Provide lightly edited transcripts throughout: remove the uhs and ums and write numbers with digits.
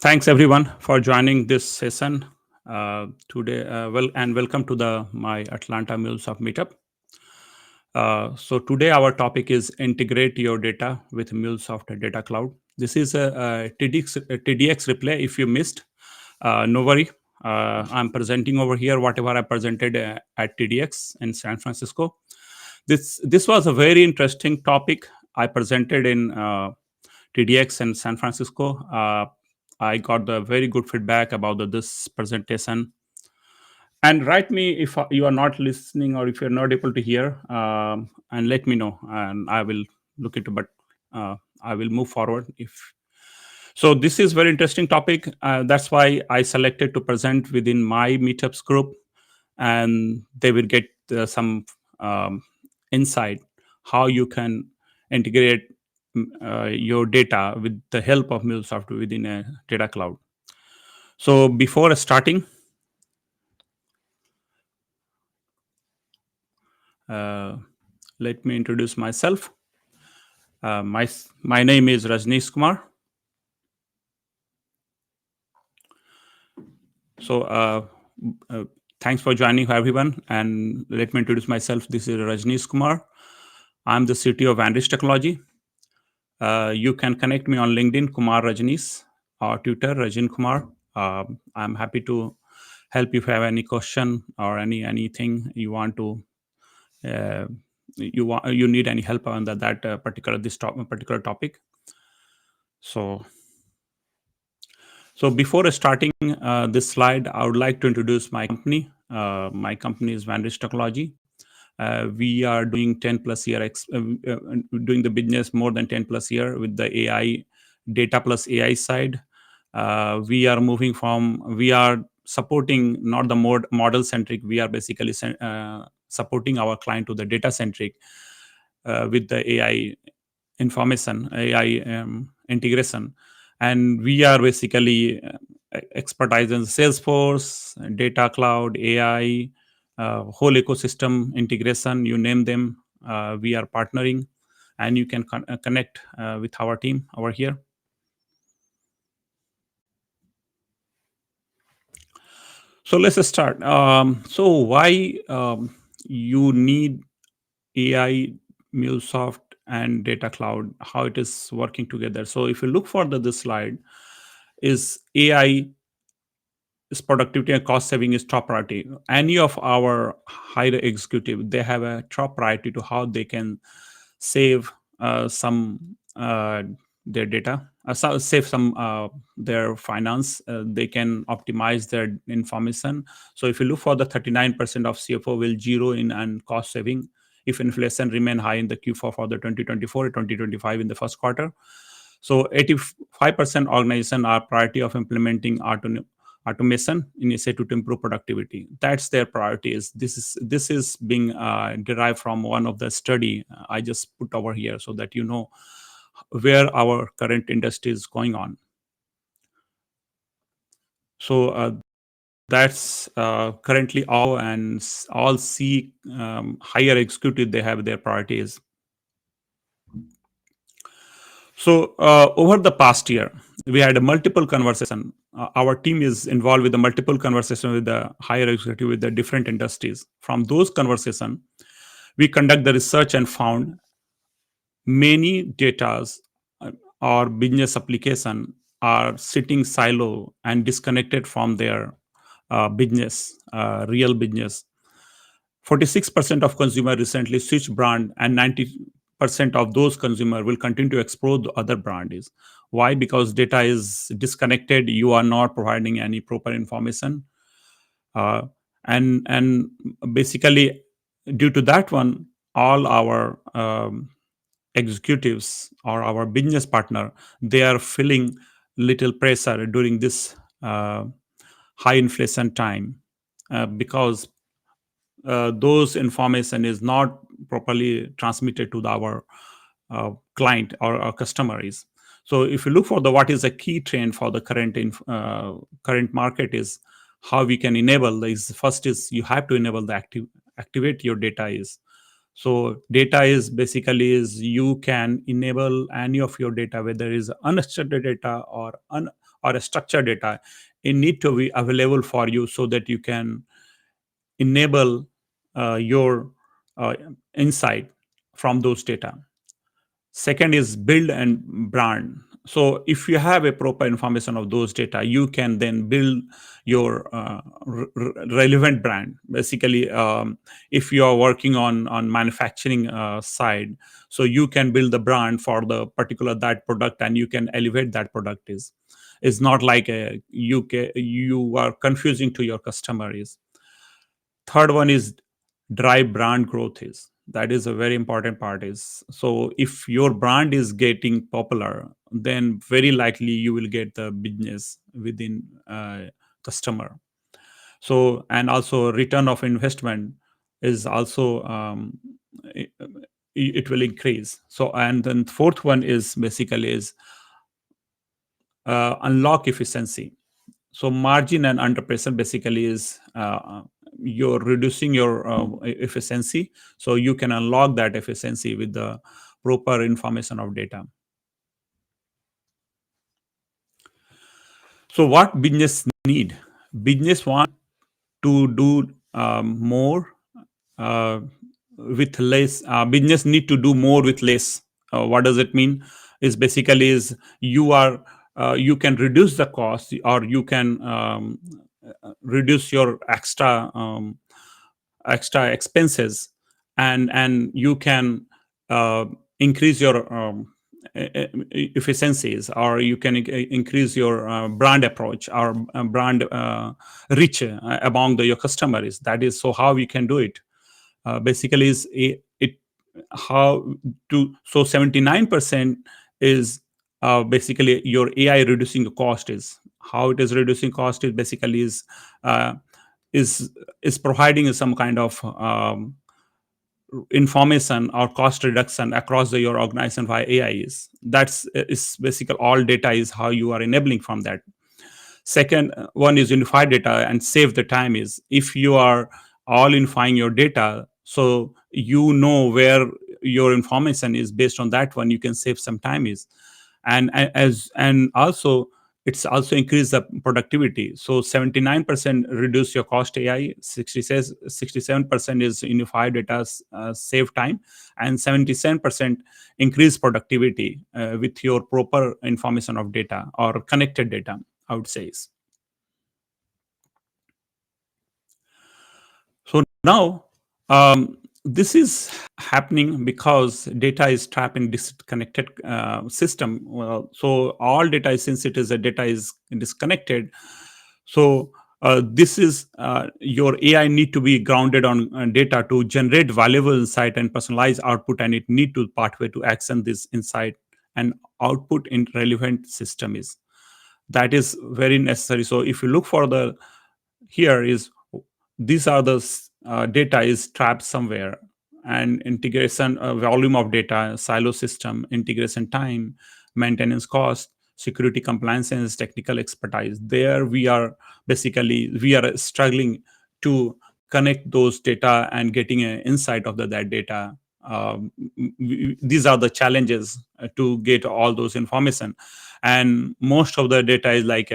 Thanks everyone for joining this session today. Welcome to the my Atlanta MuleSoft meetup. So today our topic is integrate your data with MuleSoft Data Cloud. This is a TDX replay. If you missed, no worry. I'm presenting over here whatever I presented at TDX in San Francisco. This was a very interesting topic I presented in TDX in San Francisco. I got the very good feedback about this presentation. And write me if you are not listening or if you're not able to hear, and let me know, and I will look into. But I will move forward if. So this is very interesting topic. That's why I selected to present within my meetups group, and they will get some insight how you can integrate your data with the help of MuleSoft within a data cloud. So before starting, let me introduce myself. My name is Rajneesh Kumar. So thanks for joining everyone, and let me introduce myself. This is Rajneesh Kumar. I'm the CTO of Vantage Technology. You can connect me on LinkedIn, Kumar Rajneesh, or Twitter, Rajin Kumar. I'm happy to help if you have any question or anything you want to you need any help on that particular topic. So before starting this slide, I would like to introduce my company. My company is Vantage Technology. We are doing 10 plus year doing the business more than 10 plus year with the AI data plus AI side. We are supporting not the model centric. We are basically supporting our client to the data centric with the AI information, AI integration. And we are basically expertise in Salesforce, data cloud, AI, whole ecosystem integration, you name them. We are partnering, and you can connect with our team over here. So let's start. So why you need AI, MuleSoft, and Data Cloud? How it is working together? So if you look for this slide, is AI is productivity and cost saving is top priority. Any of our higher executive, they have a top priority to how they can save some their data, save some their finance. They can optimize their information. So if you look for the 39% of CFO will zero in and cost saving if inflation remain high in the Q4 for the 2024 2025 in the first quarter. So 85% organization are priority of implementing automation initiative to improve productivity. That's their priorities. This is being derived from one of the study I just put over here so that you know where our current industry is going on. So that's currently all C higher executive, they have their priorities. So over the past year, we had a multiple conversation. Our team is involved with the multiple conversation with the higher executive with the different industries. From those conversation, we conduct the research and found many datas or business application are sitting silo and disconnected from their business, real business. 46% of consumer recently switched brand, and 90% of those consumer will continue to explore the other brand. Is why? Because data is disconnected. You are not providing any proper information, and basically due to that one, all our executives or our business partner, they are feeling little pressure during this high inflation time because those information is not properly transmitted to our client or our customer is. So if you look for what is a key trend for the current market is how we can enable this. First is you have to enable the activate your data is. So data is basically is you can enable any of your data, whether it is unstructured data or or a structured data, it need to be available for you so that you can enable your uh, insight from those data. Second is build and brand. So if you have a proper information of those data, you can then build your relevant brand. Basically, if you are working on manufacturing side, so you can build the brand for the particular that product, and you can elevate that product. Is not like you are confusing to your customer. Is third one is drive brand growth. Is that is a very important part. Is so if your brand is getting popular, then very likely you will get the business within customer. So, and also return of investment is also it, it will increase. So, and then fourth one is basically is unlock efficiency. So margin and under pressure basically is you're reducing your efficiency, so you can unlock that efficiency with the proper information of data. So what business need? Business want to do more uh, with less. Business need to do more with less. What does it mean? Is basically is you can reduce the cost, or you can reduce your extra expenses, and you can uh, increase your efficiencies, or you can increase your brand approach, or brand reach among your customers. That is so how we can do it. Basically is it how to, so 79% is basically your AI reducing the cost. Is how it is reducing cost is basically uh, is is providing some kind of information or cost reduction across your organization via AI. Is basically all data is how you are enabling from that. Second one is unified data and save the time. Is if you are all unifying your data, so you know where your information is, based on that one you can save some time. Is and also it's also increase the productivity. So 79% reduce your cost AI, 67% is unified data save time, and 77% increase productivity with your proper information of data or connected data, I would say. So now this is happening because data is trapped in disconnected system. Well, so all data, since it is a data is disconnected, so this is your AI need to be grounded on data to generate valuable insight and personalized output, and it need to pathway to action this insight and output in relevant system. Is that is very necessary. So if you look for the here is these are the data is trapped somewhere, and integration volume of data, silo system, integration time, maintenance cost, security compliance, and technical expertise. There we are struggling to connect those data and getting an insight of that data. These are the challenges to get all those information, and most of the data is like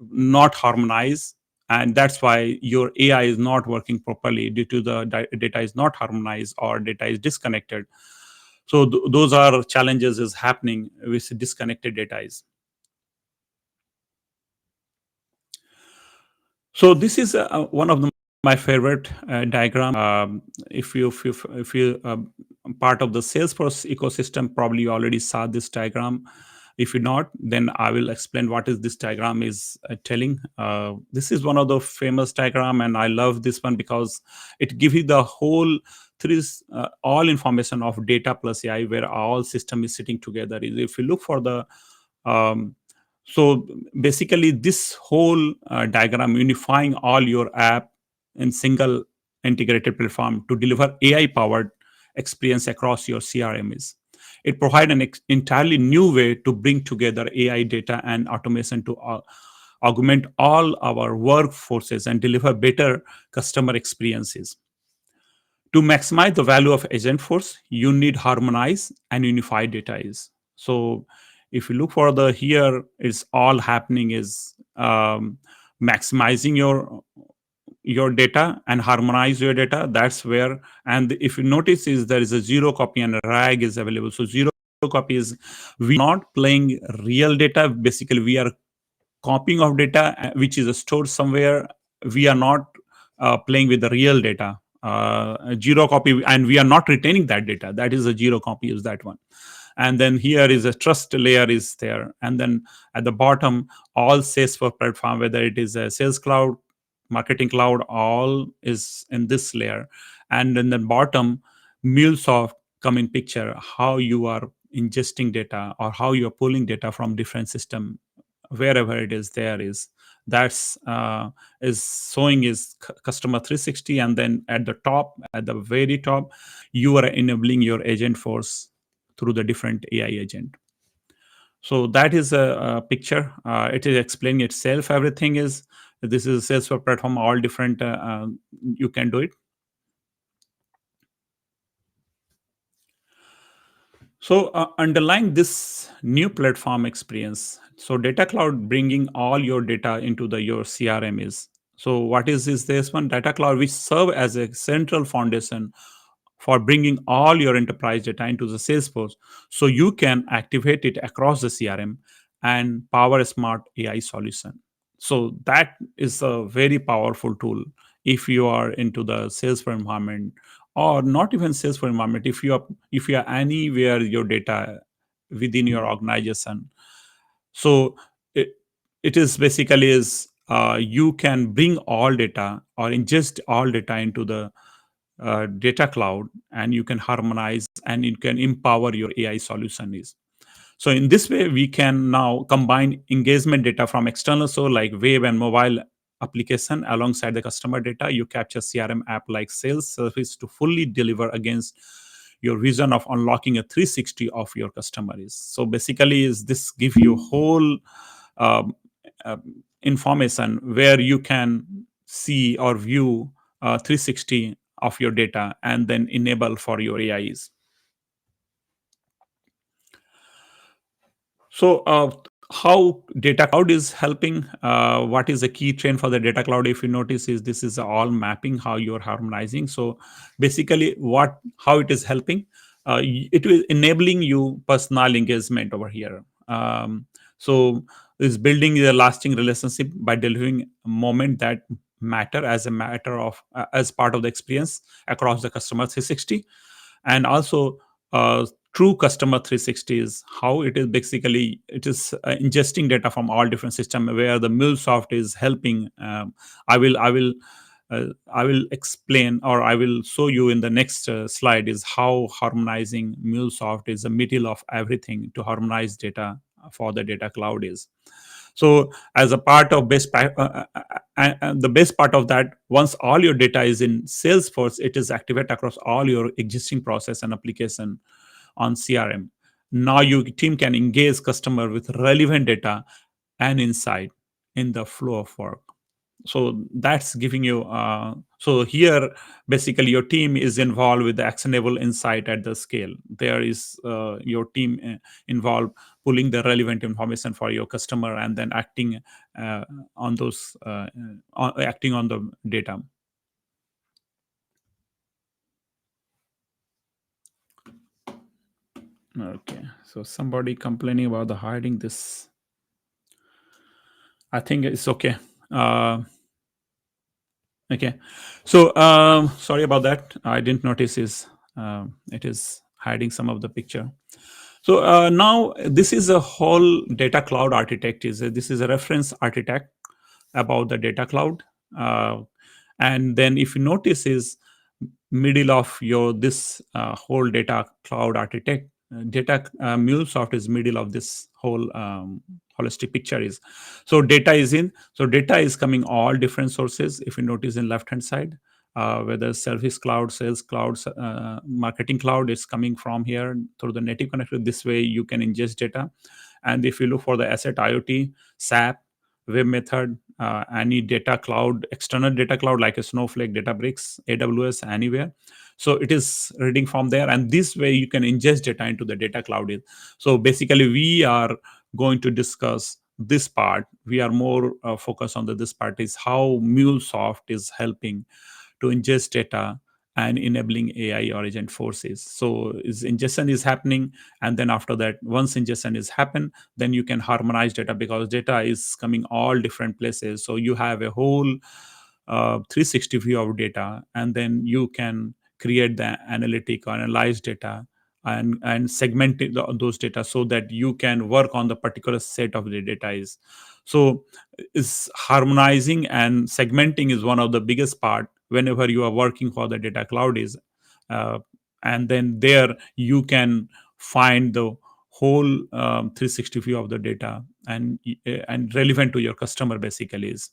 not harmonized, and that's why your AI is not working properly due to the data is not harmonized or data is disconnected. So those are challenges is happening with disconnected data. So this is one of my favorite diagram. If you part of the Salesforce ecosystem, probably you already saw this diagram. If you're not, then I will explain what is this diagram is telling. This is one of the famous diagram, and I love this one because it gives you the whole all information of data plus AI, where all system is sitting together. If you look for the um, so basically this whole diagram unifying all your app in single integrated platform to deliver AI powered experience across your CRM. Is it provide an entirely new way to bring together AI data and automation to augment all our workforces and deliver better customer experiences. To maximize the value of Agentforce, you need harmonized and unified data. So if you look for the here, it's all happening is maximizing your data and harmonize your data. That's where, and if you notice is there is a zero copy and a rag is available. So zero copy is we not playing real data. Basically, we are copying of data which is stored somewhere. We are not playing with the real data. Zero copy, and we are not retaining that data. That is a zero copy, is that one. And then here is a trust layer is there, and then at the bottom all Salesforce platform, whether it is a sales cloud, marketing cloud, all is in this layer. And in the bottom, MuleSoft come in picture, how you are ingesting data or how you are pulling data from different system, wherever it is there is. That's is showing is customer 360. And then at the top, at the very top, you are enabling your Agentforce through the different AI agent. So that is a picture. It is explaining itself. Everything is, this is a Salesforce platform, all different. You can do it. So underlying this new platform experience, so Data Cloud bringing all your data into the your CRM is. So what is this one? Data Cloud, which serve as a central foundation for bringing all your enterprise data into the Salesforce, so you can activate it across the CRM and power a smart AI solution. So that is a very powerful tool if you are into the Salesforce environment, or not even Salesforce environment. If you are anywhere your data within your organization, so it, it is basically is you can bring all data or ingest all data into the data cloud, and you can harmonize and you can empower your AI solution is. So in this way, we can now combine engagement data from external, so like web and mobile application alongside the customer data. You capture CRM app like sales service to fully deliver against your vision of unlocking a 360 of your customers. So basically, is this give you whole um, information where you can see or view 360 of your data and then enable for your AIs. So, how data cloud is helping? What is the key trend for the data cloud? If you notice, is this is all mapping how you're harmonizing. So, basically, what how it is helping? It is enabling you personal engagement over here. So, is building a lasting relationship by delivering a moment that matter as a matter of as part of the experience across the customer 360. And also true customer 360 is how it is basically it is ingesting data from all different systems, where the MuleSoft is helping. I will explain, or I will show you in the next slide, is how harmonizing MuleSoft is the middle of everything to harmonize data for the data cloud is. So as a part of the best part of that, once all your data is in Salesforce, it is activated across all your existing process and application on CRM. Now your team can engage customer with relevant data and insight in the flow of work. So that's giving you so here basically your team is involved with the actionable insight at the scale. There is your team involved pulling the relevant information for your customer and then acting on those acting on the data. Okay, so somebody complaining about the hiding this. I think it's okay. Okay, so sorry about that. I didn't notice is it is hiding some of the picture. So now this is a whole data cloud architect. This is a reference architect about the data cloud, and then if you notice is middle of your this whole data cloud architect data MuleSoft is middle of this whole holistic picture is. So data is in, so data is coming all different sources. If you notice in left hand side, whether service cloud, sales cloud, marketing cloud is coming from here through the native connector. This way you can ingest data. And if you look for the asset IoT, SAP, web method, any data cloud, external data cloud like a Snowflake, Databricks, AWS, anywhere, So it is reading from there, and this way you can ingest data into the data cloud. So basically we are going to discuss this part. We are more focused on this part, is how MuleSoft is helping to ingest data and enabling AI or agent forces. So is ingestion is happening, and then after that, once ingestion is happen, then you can harmonize data, because data is coming all different places. So you have a whole 360 view of data, and then you can create the analytic or analyze data, and segment those data so that you can work on the particular set of the data. So is harmonizing and segmenting is one of the biggest part whenever you are working for the data cloud is. uh, and then there you can find the whole 360 view of the data, and relevant to your customer basically is.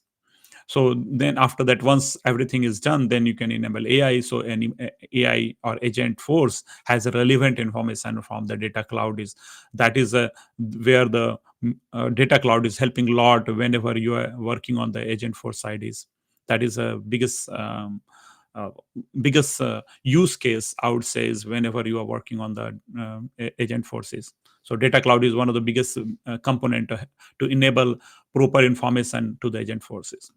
So then after that, once everything is done, then you can enable AI. So any AI or agent force has a relevant information from the data cloud. Is that is where the data cloud is helping a lot whenever you are working on the agent force side. Is that is a uh, biggest use case, I would say, is whenever you are working on the agent forces. So data cloud is one of the biggest component to enable proper information to the agent forces.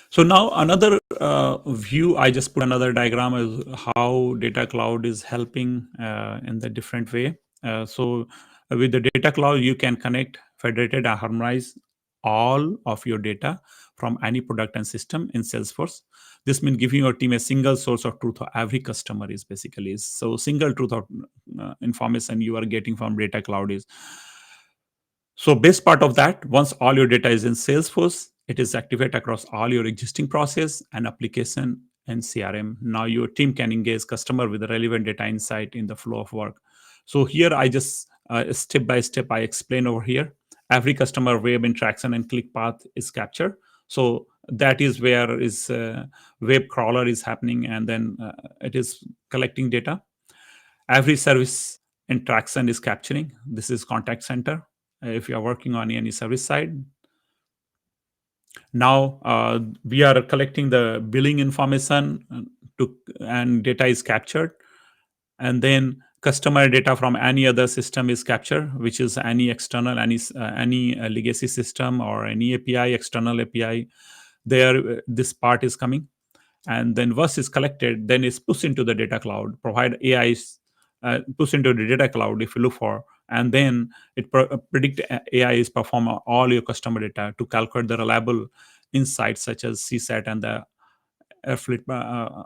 So now another view, I just put another diagram is how data cloud is helping in the different way. So with the data cloud, you can connect, federated, and harmonize all of your data from any product and system in Salesforce. This means giving your team a single source of truth for every customer is basically. So single truth of information you are getting from data cloud is. So best part of that, once all your data is in Salesforce, it is activated across all your existing process and application and CRM. Now your team can engage customer with the relevant data insight in the flow of work. So here I just step by step I explain over here. Every customer web interaction and click path is captured. So that is where is web crawler is happening, and then it is collecting data. Every service interaction is capturing. This is contact center. If you are working on any service side, now we are collecting the billing information to, and data is captured, and then customer data from any other system is captured, which is any external, any legacy system or any API, external API. There, this part is coming, and then once is collected, then it's pushed into the data cloud, provide AIs, pushed into the data cloud if you look for, and then it predict AI is perform all your customer data to calculate the reliable insights such as CSAT and the airfleet,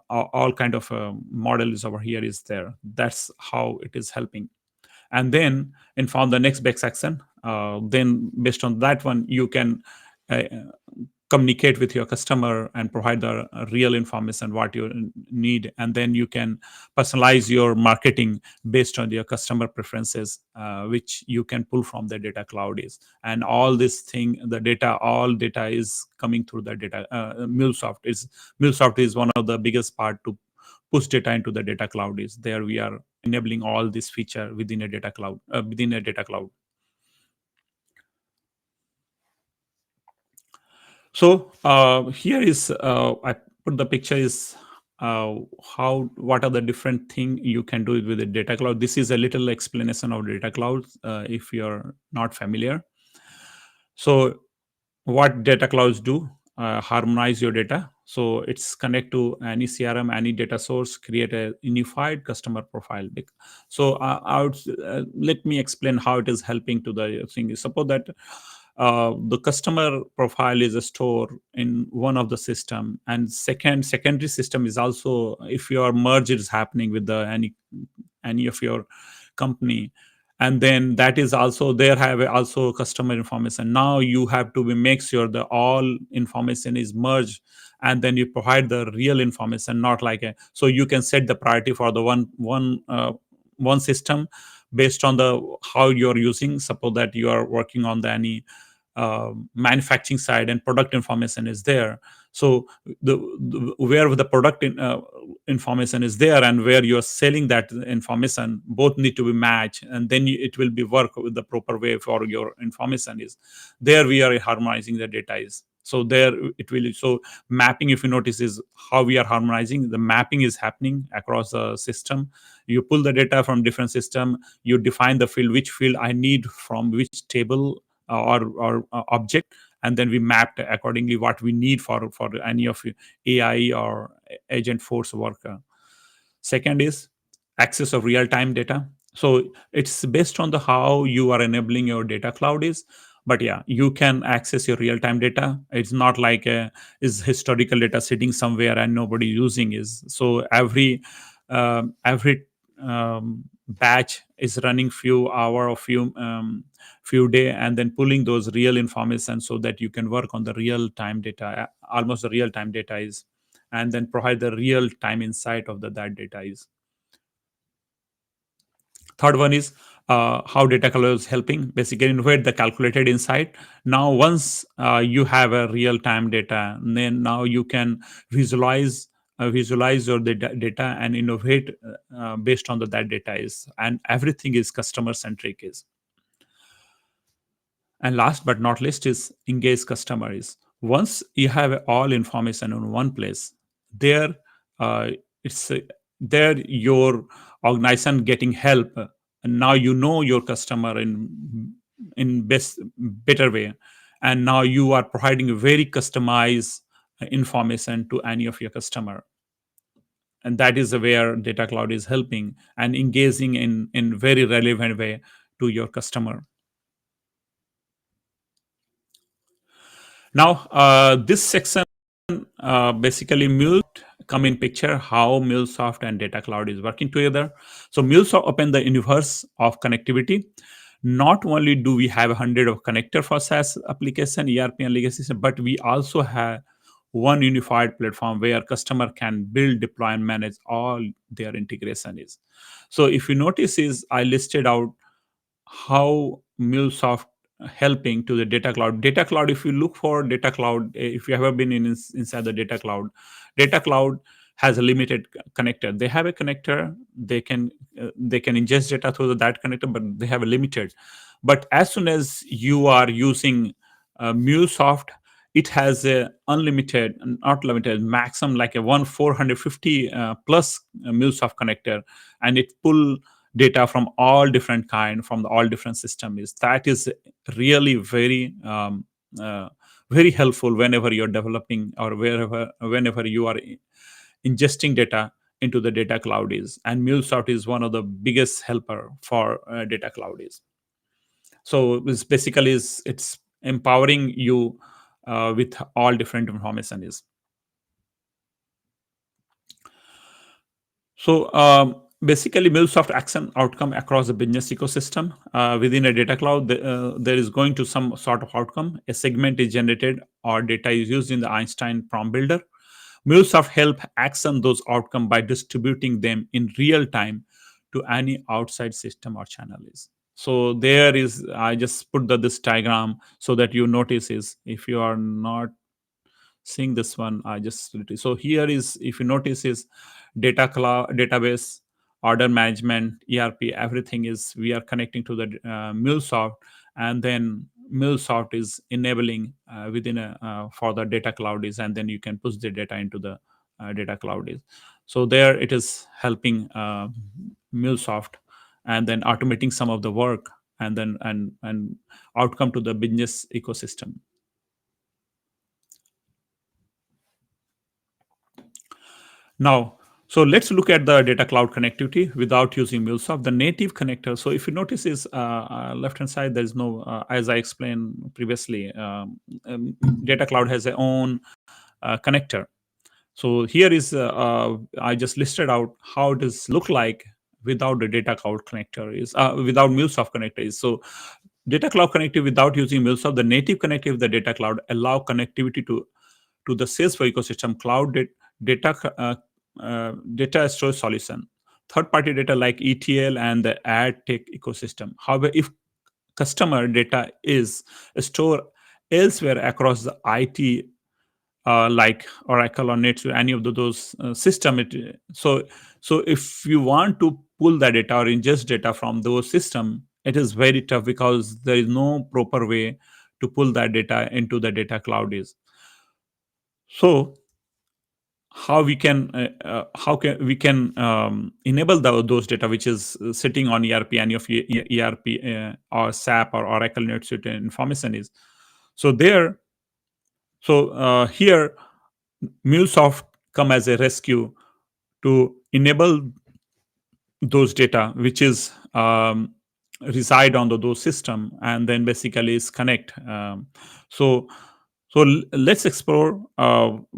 all kind of models over here is there. That's how it is helping. And then inform the next best action. Then based on that one, you can uh, communicate with your customer and provide the real information what you need, and then you can personalize your marketing based on your customer preferences, which you can pull from the data cloud is. And all this thing, the data, all data is coming through the data. MuleSoft is one of the biggest part to push data into the data cloud. Is there we are enabling all this feature within a data cloud, So here is I put the picture is how, what are the different thing you can do with the data cloud. This is a little explanation of data cloud if you're not familiar. So what data clouds do, harmonize your data. So it's connect to any CRM, any data source, create a unified customer profile. So let me explain how it is helping to the thing. Suppose that the customer profile is a store in one of the system, and secondary system is also, if your merge is happening with the any of your company, and then that is also there have also customer information. Now you have to make sure that all information is merged, and then you provide the real information, not like a, so you can set the priority for the one system based on the how you're using. Suppose that you are working on the any manufacturing side and product information is there. So where the product information is there and where you are selling that information, both need to be matched, and then it will be work with the proper way for your information is there. We are harmonizing the data is, so there it will. So mapping, if you notice, is how we are harmonizing. The mapping is happening across the system. You pull the data from different system, you define the field, which field I need from which table or object, and then we mapped accordingly what we need for any of AI or Agentforce work. Second is access of real time data. So it's based on the how you are enabling your data cloud is. But yeah, you can access your real time data. It's not like is historical data sitting somewhere and nobody using is. So every batch is running few hour or few day, and then pulling those real information so that you can work on the real time data, almost the real time data is, and then provide the real time insight of that data is. Third one is how data color is helping basically innovate the calculated insight. Now once you have a real time data, then now you can visualize your data and innovate based on that data is, and everything is customer centric is. And last but not least is engage customer is, once you have all information in one place, there it's there your organization getting help, and now you know your customer in best better way, and now you are providing a very customized information to any of your customer, and that is where data cloud is helping and engaging in very relevant way to your customer. Now, this section basically Mule come in picture how MuleSoft and Data Cloud is working together. So MuleSoft open the universe of connectivity. Not only do we have 100 of connector for SaaS application, ERP and legacy system, but we also have one unified platform where customer can build, deploy, and manage all their integration is. So if you notice is I listed out how MuleSoft helping to the data cloud. Data cloud, if you look for data cloud, if you have been inside the data cloud has a limited connector. They have a connector, they can ingest data through that connector, but they have a limited. But as soon as you are using MuleSoft, it has a unlimited, not limited, maximum like a 450 plus MuleSoft connector, and it pull data from all different kind from all different system is, that is really uh, very helpful whenever you're developing or whenever you are ingesting data into the data cloud is, and MuleSoft is one of the biggest helper for data cloud is. So this basically is it's empowering you with all different information is. So basically, MuleSoft action outcome across the business ecosystem within a data cloud. There is going to some sort of outcome. A segment is generated or data is used in the Einstein prompt builder. MuleSoft help action those outcome by distributing them in real time to any outside system or channel is. So there is I just put this diagram so that you notice is, if you are not seeing this one, I just so here is, if you notice is data cloud, database, order management, ERP, everything is we are connecting to the MuleSoft, and then MuleSoft is enabling within a for the data cloud is, and then you can push the data into the data cloud is. So there it is helping MuleSoft, and then automating some of the work, and then and outcome to the business ecosystem. Now, so let's look at the data cloud connectivity without using MuleSoft. The native connector. So if you notice is left hand side, there is no, as I explained previously, data cloud has their own connector. So here is, I just listed out how it does look like without the data cloud connector is, without MuleSoft connector is. So data cloud connectivity without using MuleSoft, the native connectivity of the data cloud allow connectivity to the Salesforce ecosystem, cloud data data storage solution, third party data like ETL and the ad tech ecosystem. However, if customer data is stored elsewhere across the IT like Oracle or NetSuite, any of those system. So if you want to pull the data or ingest data from those system, it is very tough because there is no proper way to pull that data into the data cloud is. So how we can how can we can enable those data which is sitting on ERP, any of ERP or SAP or Oracle NetSuite information is. So there, here MuleSoft come as a rescue to enable those data which is reside on those system, and then basically is connect. So let's explore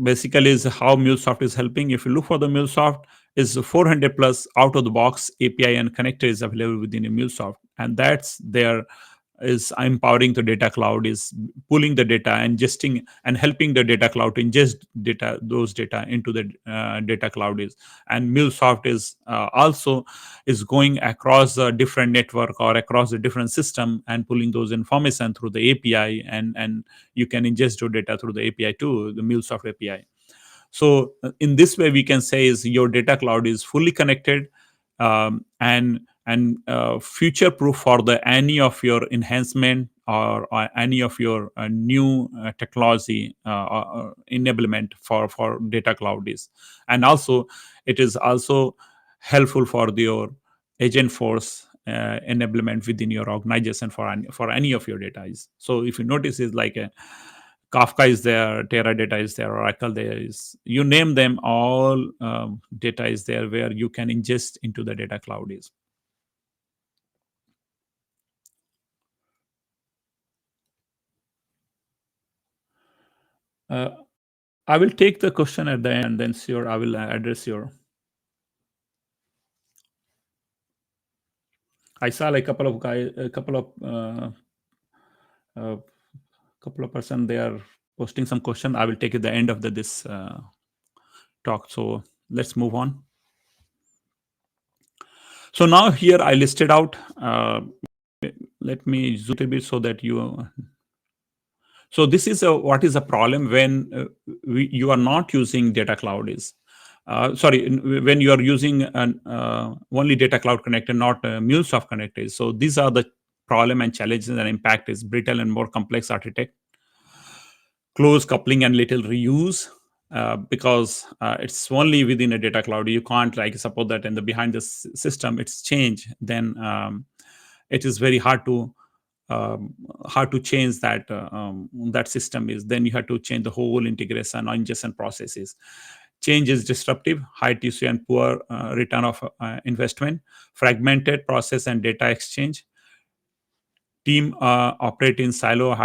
basically is how MuleSoft is helping. If you look for the MuleSoft, is 400 plus out of the box API and connector is available within a MuleSoft, and that's there is empowering the data cloud, is pulling the data, ingesting and helping the data cloud to ingest data, those data into the data cloud is. And MuleSoft is also is going across a different network or across a different system and pulling those information through the API, and you can ingest your data through the API too, the MuleSoft API. So in this way we can say is your data cloud is fully connected, and future proof for the any of your enhancement or any of your new technology enablement for data cloud is. And also it is also helpful for your Agentforce enablement within your organization for any of your data is. So if you notice is like a Kafka is there, Teradata is there, Oracle there is, you name them all, data is there where you can ingest into the data cloud is. Uh, I will take the question at the end, and then sure I will address your. I saw like a couple of guys, uh, couple of person they are posting some question. I will take it at the end of this talk. So let's move on. So now here I listed out. Let me zoom a bit so that you. So this is what is a problem when you are not using data cloud is. Sorry, when you are using only data cloud connector, not MuleSoft connectors. So these are the problem and challenges and impact is brittle and more complex architect, close coupling and little reuse, because it's only within a data cloud. You can't like support that in the behind the system it's change, then it is very hard to change that that system is. Then you have to change the whole integration or ingestion processes. Change is disruptive, high TCO and poor return of investment, fragmented process and data exchange, team operate in silo,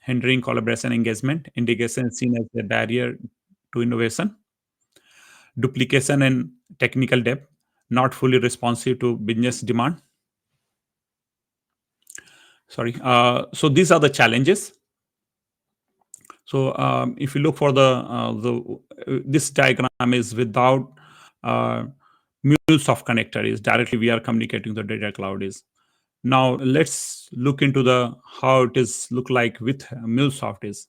hindering collaboration engagement, integration is seen as a barrier to innovation, duplication and technical depth, not fully responsive to business demand. Sorry. So these are the challenges. So if you look for this diagram is without MuleSoft connector is directly we are communicating the data cloud is. Now let's look into the how it is look like with MuleSoft is.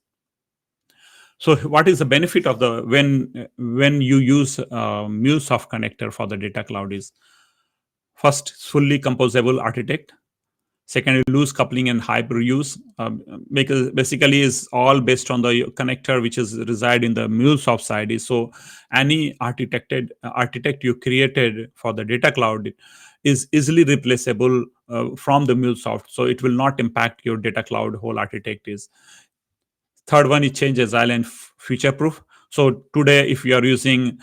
So what is the benefit of the when you use MuleSoft connector for the data cloud is? First, fully composable architect. Second, loose coupling and hyper use, because basically is all based on the connector which is reside in the MuleSoft side. Is so any architect you created for the data cloud is easily replaceable from the MuleSoft. So it will not impact your data cloud whole architect is. Third one is change agile and future proof. So today, if you are using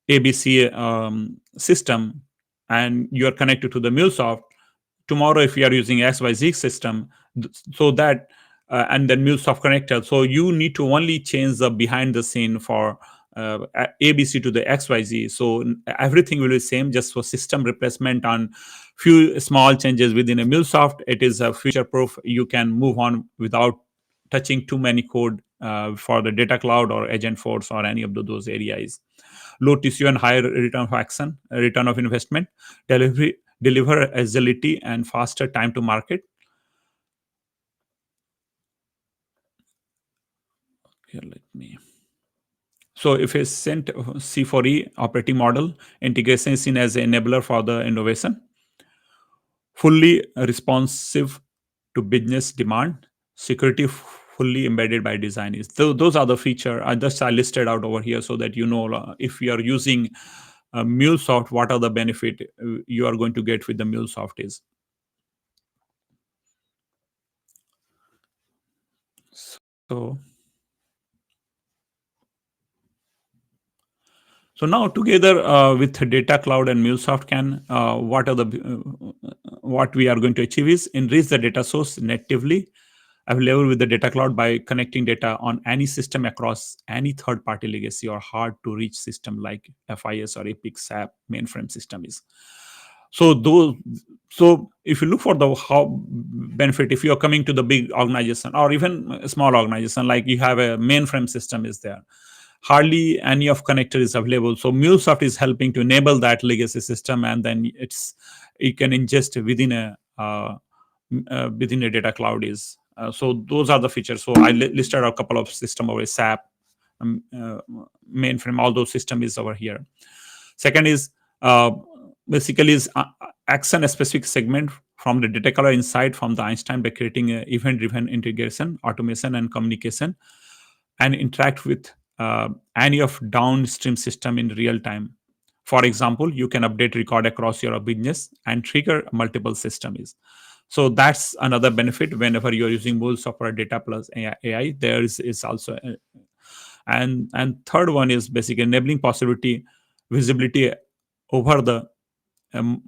ABC system and you are connected to the MuleSoft, tomorrow if you are using XYZ system, so that and then MuleSoft connector, so you need to only change the behind the scene for ABC to the XYZ. So everything will be same, just for system replacement on few small changes within a MuleSoft. It is a future proof. You can move on without touching too many code for the data cloud or Agentforce or any of those areas. Low TCO and higher return of action, return of investment, deliver agility and faster time to market. here, let me. So efficient C4E operating model integration is seen as an enabler for the innovation, fully responsive to business demand, security fully embedded by design is. Those are the feature I listed out over here so that you know if you are using MuleSoft, what are the benefit you are going to get with the MuleSoft is. So So now together with Data Cloud and MuleSoft can what we are going to achieve is enrich the data source natively available with the data cloud by connecting data on any system across any third party legacy or hard to reach system like FIS or Epic SAP mainframe system is. So those so if you look for the how benefit, if you are coming to the big organization or even a small organization, like you have a mainframe system is there, hardly any of connector is available. So MuleSoft is helping to enable that legacy system, and then you can ingest within a data cloud is. So those are the features. So I listed a couple of system over SAP, mainframe, all those system is over here. Second is basically is action a specific segment from the data cloud inside from the Einstein by creating event driven integration, automation, and communication, and interact with any of downstream system in real time. For example, you can update record across your business and trigger multiple systems. So that's another benefit whenever you're using MuleSoft or data plus AI. There is also and third one is basically enabling possibility visibility over the um,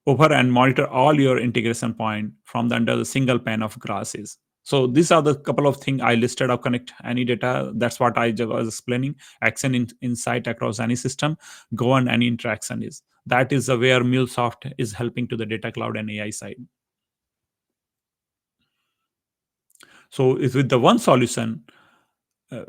over and monitor all your integration point from the under the single pane of glass is. So these are the couple of things I listed up. Connect any data, that's what I was explaining. Action insight across any system, go on any interaction is. That is where MuleSoft is helping to the data cloud and AI side. So is with the one solution, uh,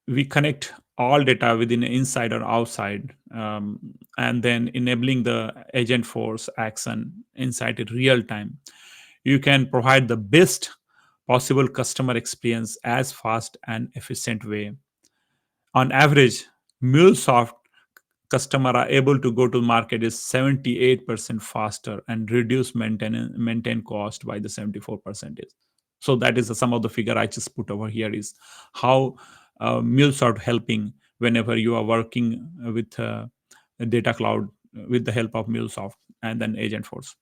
we connect all data within inside or outside, and then enabling the Agentforce action inside in real time. You can provide the best possible customer experience as fast and efficient way. On average, MuleSoft customer are able to go to market is 78% faster and reduce maintain cost by the 74%. So that is some of the figure I just put over here is how MuleSoft helping whenever you are working with data cloud with the help of MuleSoft and then Agentforce.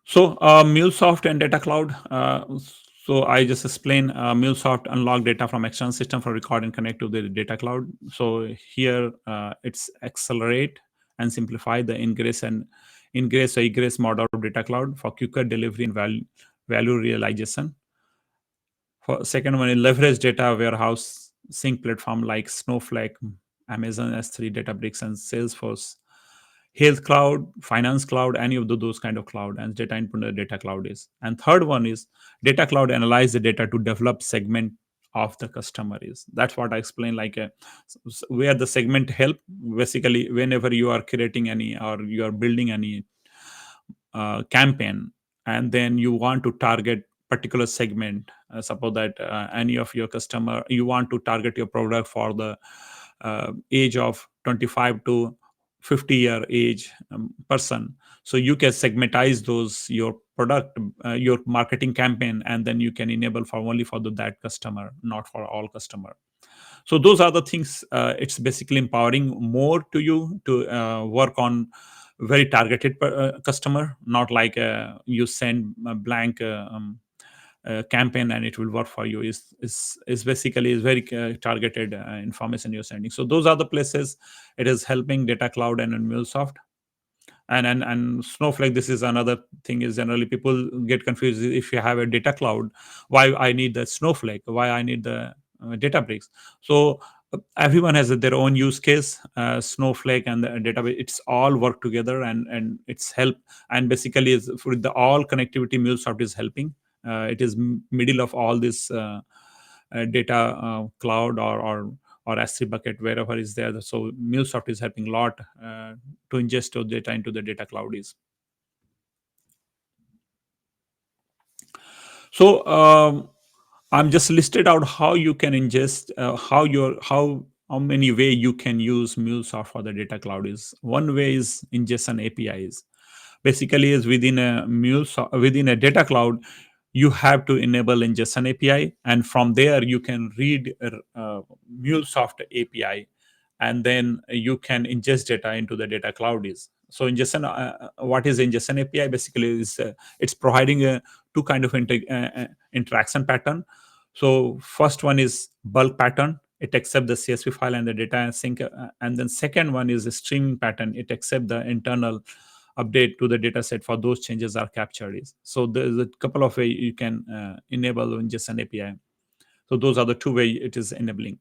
So MuleSoft and data cloud. So I just explained MuleSoft unlock data from external system for record and connect to the data cloud. So here it's accelerate and simplify the ingress or egress model of data cloud for quicker delivery and value realization. For second one is leverage data warehouse sync platform like Snowflake, Amazon S3, Databricks, and Salesforce, Health Cloud, Finance Cloud, any of those kind of cloud, and data input the data cloud is. And third one is data cloud analyze the data to develop segment of the customer is. That's what I explained, like where the segment help. Basically, whenever you are creating any or you are building any campaign, and then you want to target particular segment, suppose that any of your customer, you want to target your product for the age of 25 to 50-year age person. So you can segmentize those your product, your marketing campaign, and then you can enable for only for that customer, not for all customer. So those are the things. It's basically empowering more to you to work on very targeted customer, not like you send a blank campaign and it will work for you. Is basically is very targeted information you're sending. So those are the places it is helping data cloud and MuleSoft. And Snowflake, this is another thing, is generally people get confused. If you have a data cloud, why I need the Snowflake, why I need the Databricks. So everyone has their own use case. Snowflake and the database, it's all work together, and it's help. And basically is for the all connectivity, MuleSoft is helping. It is middle of all this data cloud or S3 bucket, wherever is there. So MuleSoft is helping a lot to ingest your data into the data cloud is. So I'm just listed out how you can ingest, how many way you can use MuleSoft for the data cloud. Is one way is ingestion APIs. Basically, is within a MuleSoft, within a data cloud, you have to enable ingestion API, and from there you can read MuleSoft API, and then you can ingest data into the data cloud. Is so ingestion. What is ingestion API? Basically, is it's providing a two kind of interaction pattern. So first one is bulk pattern. It accepts the CSV file and the data and sync, and then second one is a streaming pattern. It accepts the internal update to the data set for those changes are captured. Is so there's a couple of ways you can enable ingestion API. So those are the two way it is enabling.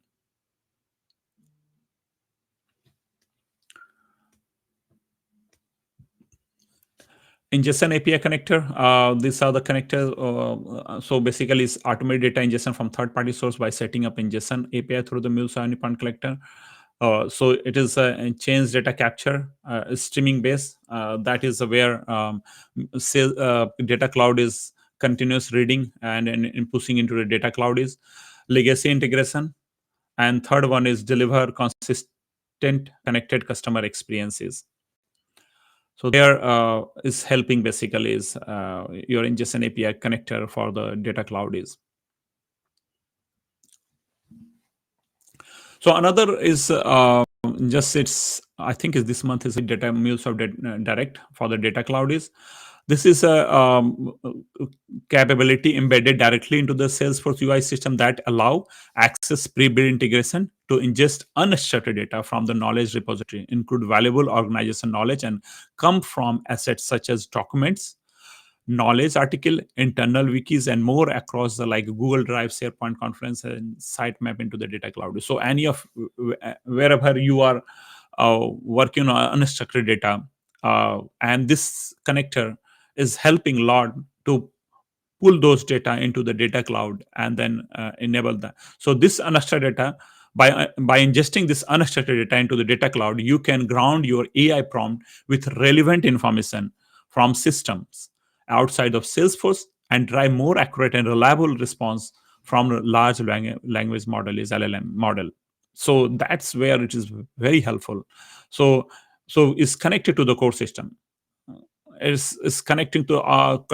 Ingestion API connector. These are the connectors. So basically, it's automated data ingestion from third-party source by setting up ingestion API through the MuleSoft endpoint collector. So it is a change data capture, streaming base. That is where data cloud is continuous reading and pushing into the data cloud is legacy integration. And third one is deliver consistent connected customer experiences. So there is helping basically is your ingestion API connector for the data cloud is. So another is just it's I think is this month is data MuleSoft Direct for the data cloud is. This is a capability embedded directly into the Salesforce UI system that allow access pre-built integration to ingest unstructured data from the knowledge repository, include valuable organization knowledge, and come from assets such as documents, knowledge article, internal wikis, and more across the like Google Drive, SharePoint, Conference, and sitemap into the data cloud. So any of wherever you are working on unstructured data, and this connector is helping a lot to pull those data into the data cloud and then enable that. So this unstructured data, by ingesting this unstructured data into the data cloud, you can ground your AI prompt with relevant information from systems outside of Salesforce and drive more accurate and reliable response from a large language model is LLM model. So that's where it is very helpful. So it's connected to the core system, is connecting to our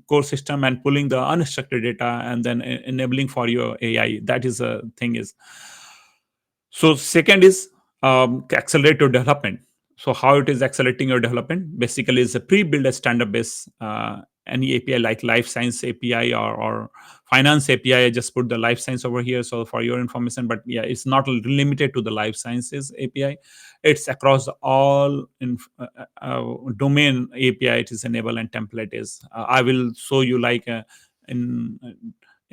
core system and pulling the unstructured data and then enabling for your AI. That is a thing is. So second is accelerate your development. So how it is accelerating your development? Basically, is a pre-built a standard base any API like life science API or finance API. I just put the life science over here, so for your information. But yeah, it's not limited to the life sciences API. It's across all domain API. It is enable and template is. I will show you like in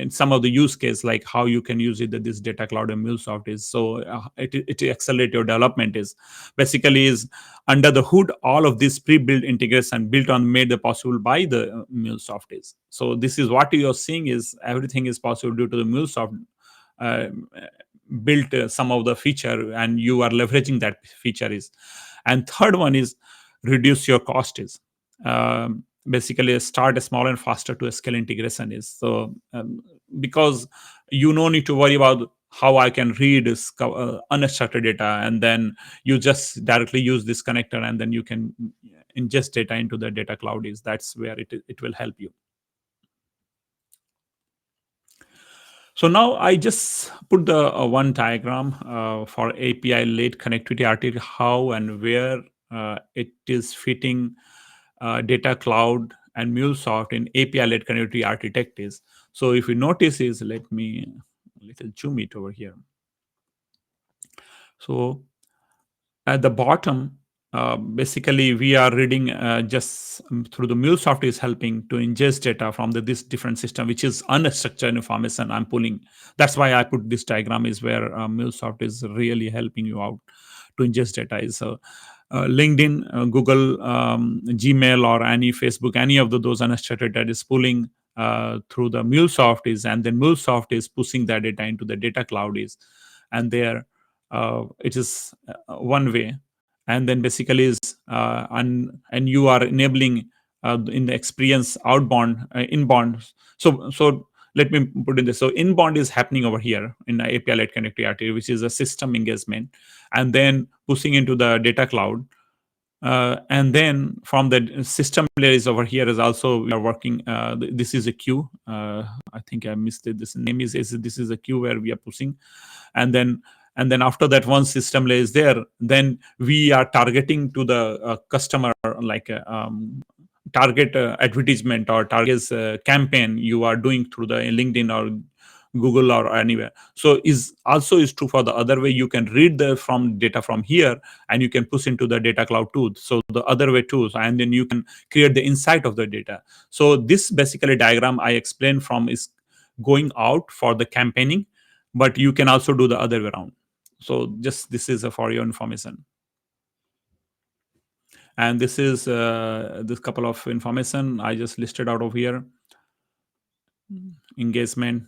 in some of the use case like how you can use it that this data cloud and MuleSoft is. So it accelerate your development is basically is under the hood all of this pre-built integration built on made possible by the MuleSoft is. So this is what you are seeing is everything is possible due to the MuleSoft uh, built some of the feature and you are leveraging that feature is. And third one is reduce your cost is. Basically start small and faster to scale integration is. So because you no need to worry about how I can read unstructured data, and then you just directly use this connector and then you can ingest data into the data cloud is. That's where it will help you. So now I just put the one diagram for API led connectivity architecture, how and where it is fitting data cloud and MuleSoft in API led connectivity architect is. So if you notice is, let me little zoom it over here. So at the bottom, basically we are reading just through the MuleSoft is helping to ingest data from this different system, which is unstructured information I'm pulling. That's why I put this diagram is where MuleSoft is really helping you out to ingest data. Is LinkedIn, Google, Gmail, or any Facebook, any of those unstructured data is pulling through the MuleSoft is, and then MuleSoft is pushing that data into the data cloud is, and there it is one way, and then basically is and you are enabling in the experience outbound, inbound. So let me put in this. So inbound is happening over here in the API-led connectivity, which is a system engagement, and then pushing into the data cloud. And then from the system layers over here is also we are working. This is a queue. I think I missed it. This name is this is a queue where we are pushing, and then after that, one system layer is there. Then we are targeting to the customer, like target advertisement or target campaign you are doing through the LinkedIn or Google or anywhere. So is true for the other way. You can read the from data from here, and you can push into the data cloud too. So the other way too, and then you can create the insight of the data. So this basically diagram I explained from is going out for the campaigning, but you can also do the other way around. So just this is for your information. And this is this couple of information I just listed out of here. Engagement.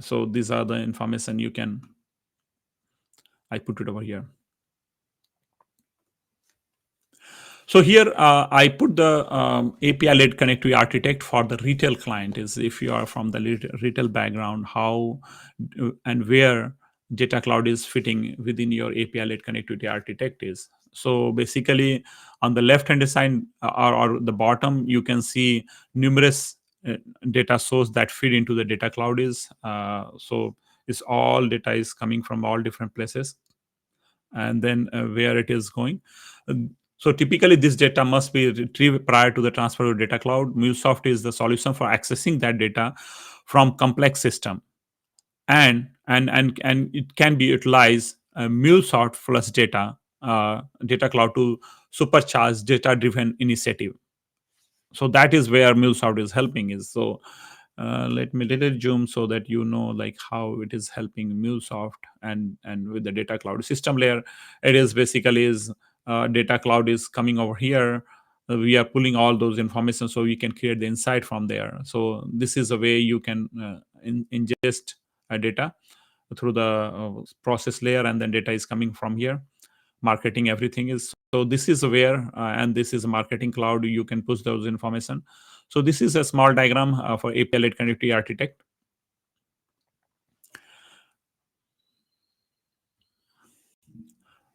So these are the information you can. I put it over here. So here I put the API-led connectivity architect for the retail client. Is if you are from the retail background, how and where data cloud is fitting within your API-led connectivity architect is. So basically, on the left-hand side or the bottom, you can see numerous data source that feed into the data cloud is. So it's all data is coming from all different places, and then where it is going. So typically, this data must be retrieved prior to the transfer to data cloud. MuleSoft is the solution for accessing that data from complex system, and it can be utilized MuleSoft plus data cloud to supercharge data-driven initiative. So that is where MuleSoft is helping. Is so. Let me little zoom so that you know like how it is helping MuleSoft and with the data cloud system layer. It is basically is data cloud is coming over here. We are pulling all those information so we can create the insight from there. So this is a way you can ingest data through the process layer, and then data is coming from here. Marketing, everything is. So this is where and this is a marketing cloud. You can push those information. So this is a small diagram for API-led connectivity architect.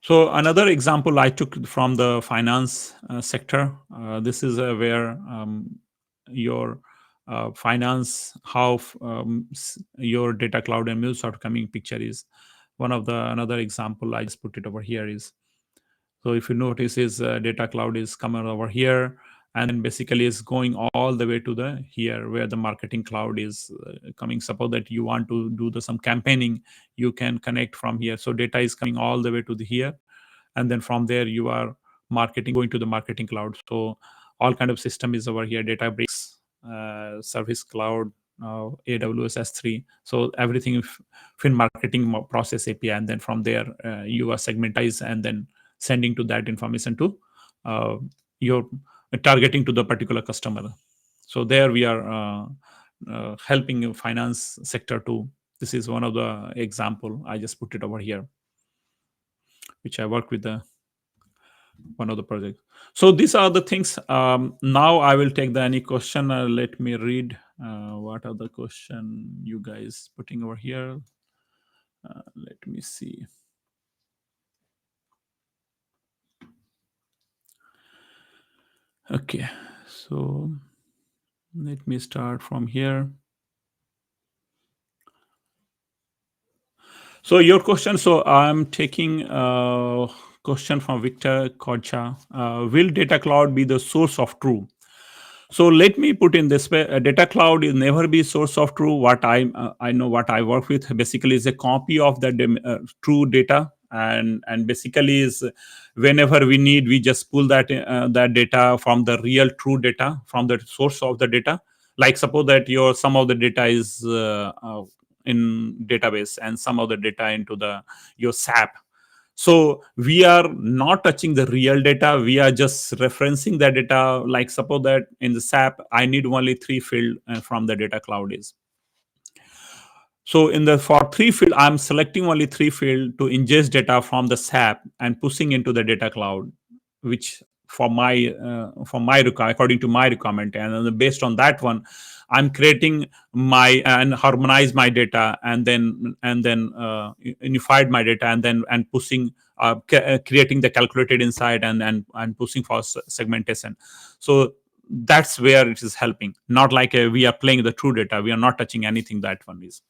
So another example I took from the finance sector. This is where your finance, how your data cloud and MuleSoft coming picture is. One of the another example I just put it over here is. So if you notice, is data cloud is coming over here, and then basically is going all the way to the here where the marketing cloud is coming. Suppose that you want to do some campaigning, you can connect from here. So data is coming all the way to the here, and then from there you are marketing going to the marketing cloud. So all kind of system is over here. Databricks, Service Cloud, AWS S3. So everything fin marketing process API, and then from there you are segmentize and then sending to that information to your targeting to the particular customer. So there we are helping finance sector too. This is one of the example I just put it over here, which I work with the one of the projects. So these are the things. Now I will take the any question. Let me read what are the question you guys putting over here. Let me see. Okay, so let me start from here. So your question. So I'm taking a question from Victor Kocha. Will data cloud be the source of truth? So let me put in this way: a data cloud will never be source of truth. What I know, what I work with, basically is a copy of the true data, and basically is whenever we need, we just pull that data from the real true data from the source of the data. Like suppose that your some of the data is in database and some of the data into the your SAP. So we are not touching the real data. We are just referencing the data. Like suppose that in the SAP, I need only 3 field from the data cloud is. So in the for 3 field, I'm selecting only 3 field to ingest data from the SAP and pushing into the data cloud, which according to my requirement, and then based on that one, I'm creating my and harmonize my data, and then unified my data, and pushing creating the calculated inside, and pushing for segmentation. So that's where it is helping, not like we are playing the true data, we are not touching anything. That one is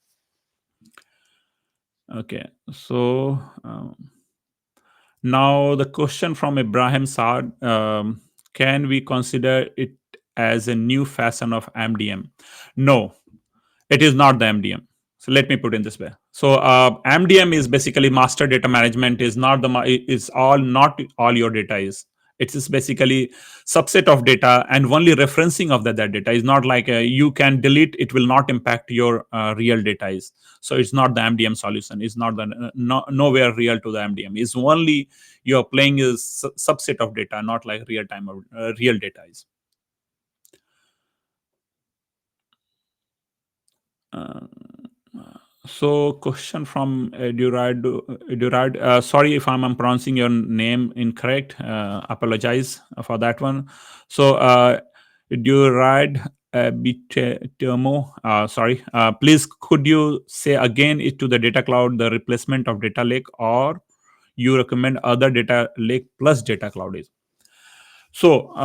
okay. So now the question from Ibrahim Saad: can we consider it as a new fashion of MDM? No, it is not the MDM. So let me put in this way. So MDM is basically master data management. Is not the is all not all your data is. It is basically subset of data, and only referencing of that data is not like you can delete. It will not impact your real data is. So it's not the MDM solution. It's not the nowhere real to the MDM. It's only you're playing is subset of data, not like real time real data is. So, question from Durad. Sorry if I'm pronouncing your name incorrect. Apologize for that one. So, Durad Bitemo. Sorry. Please, could you say again it to the data cloud, the replacement of data lake, or you recommend other data lake plus data cloud is? So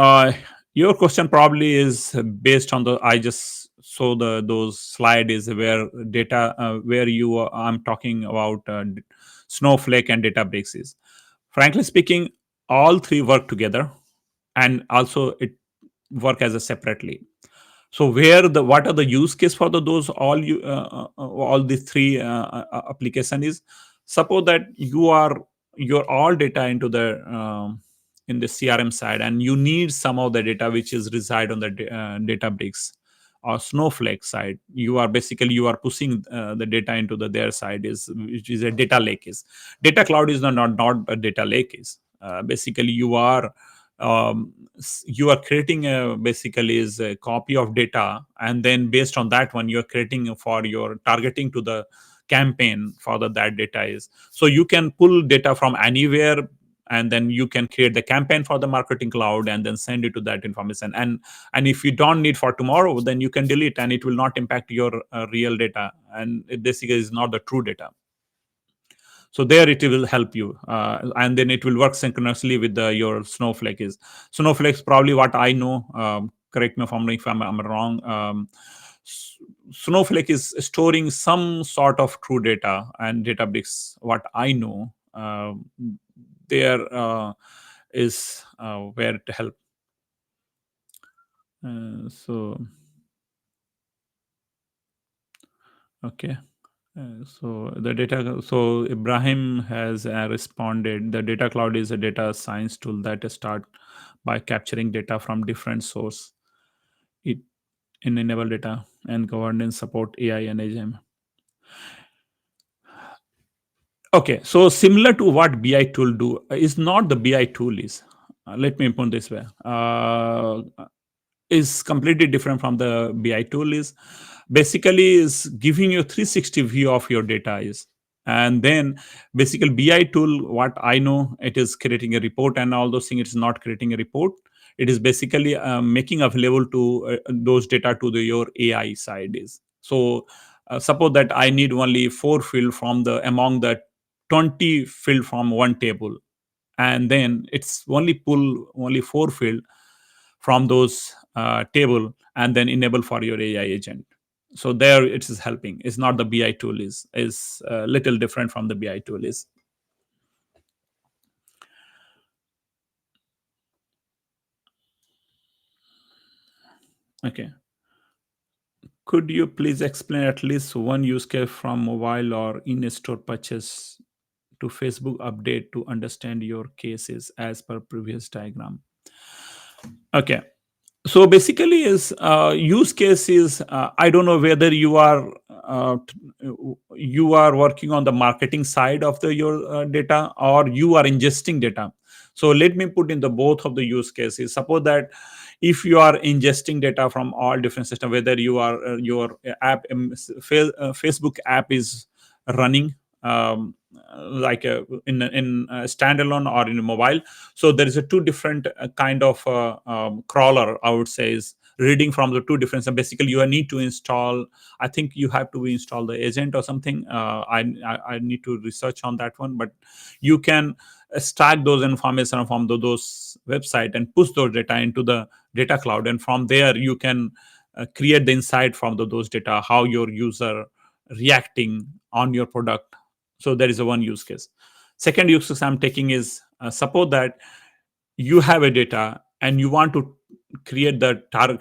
your question probably is based on the I just saw those slide is where data where you I'm talking about Snowflake and Databricks is. Frankly speaking, all three work together, and also it work as a separately. So where the what are the use case for those all the three application is? Suppose that you are your all data into the in the CRM side, and you need some of the data which is reside on the Databricks or Snowflake side. You are basically you are pushing the data into the their side is, which is a data lake is. Data cloud is not a data lake is. Basically you are creating basically is a copy of data, and then based on that one you're creating for your targeting to the campaign for that data is. So you can pull data from anywhere, and then you can create the campaign for the marketing cloud, and then send it to that information. And if you don't need for tomorrow, then you can delete, and it will not impact your real data, and it basically is not the true data. So there it will help you, and then it will work synchronously with your Snowflake is. Snowflake's probably what I know, correct me if I'm wrong. Snowflake is storing some sort of true data, and Databricks what I know there is where to help. So okay. So Ibrahim has responded. The data cloud is a data science tool that start by capturing data from different source. It enable data and governance support AI and AGM. Okay, so similar to what BI tool do is not the BI tool is. Let me put this way. Is completely different from the BI tool is. Basically is giving you 360 view of your data is. And then basically BI tool, what I know, it is creating a report and all those things. It's not creating a report. It is basically making available to those data to your AI side is. So suppose that I need only 4 field from the among the 20 field from one table, and then it's only pull only 4 field from those table, and then enable for your AI agent. So there it is helping. It's not the BI tool is little different from the BI tool is. Okay. Could you please explain at least one use case from mobile or in-store purchase to Facebook update to understand your cases as per previous diagram? Okay. So basically is use case is I don't know whether you are working on the marketing side of your data, or you are ingesting data. So let me put in the both of the use cases. Suppose that if you are ingesting data from all different systems, whether you are your app Facebook app is running, like in a standalone or in a mobile. So there is a two different kind of crawler, I would say, is reading from the two different. So basically, you need to install. I think you have to install the agent or something. I need to research on that one, but you can stack those information from those website and push those data into the data cloud, and from there you can create the insight from those data, how your user reacting on your product. So there is a one use case. Second use case I'm taking is, suppose that you have a data and you want to create the target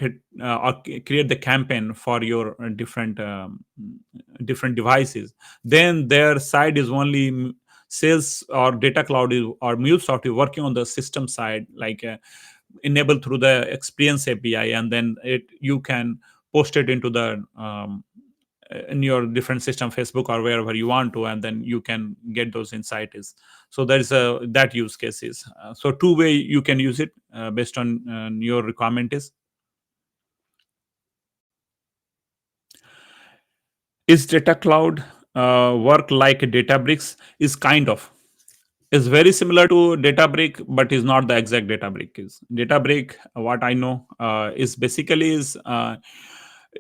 create the campaign for your different devices. Then their side is only sales or data cloud is, or MuleSoft is working on the system side, like enabled through the experience API, and then it you can post it into the in your different system, Facebook or wherever you want to, and then you can get those insights. So there is a that use cases. So two way you can use it based on your requirement is data cloud work like Databricks is kind of is very similar to Databrick, but is not the exact Databrick. Is Databrick, what I know is basically is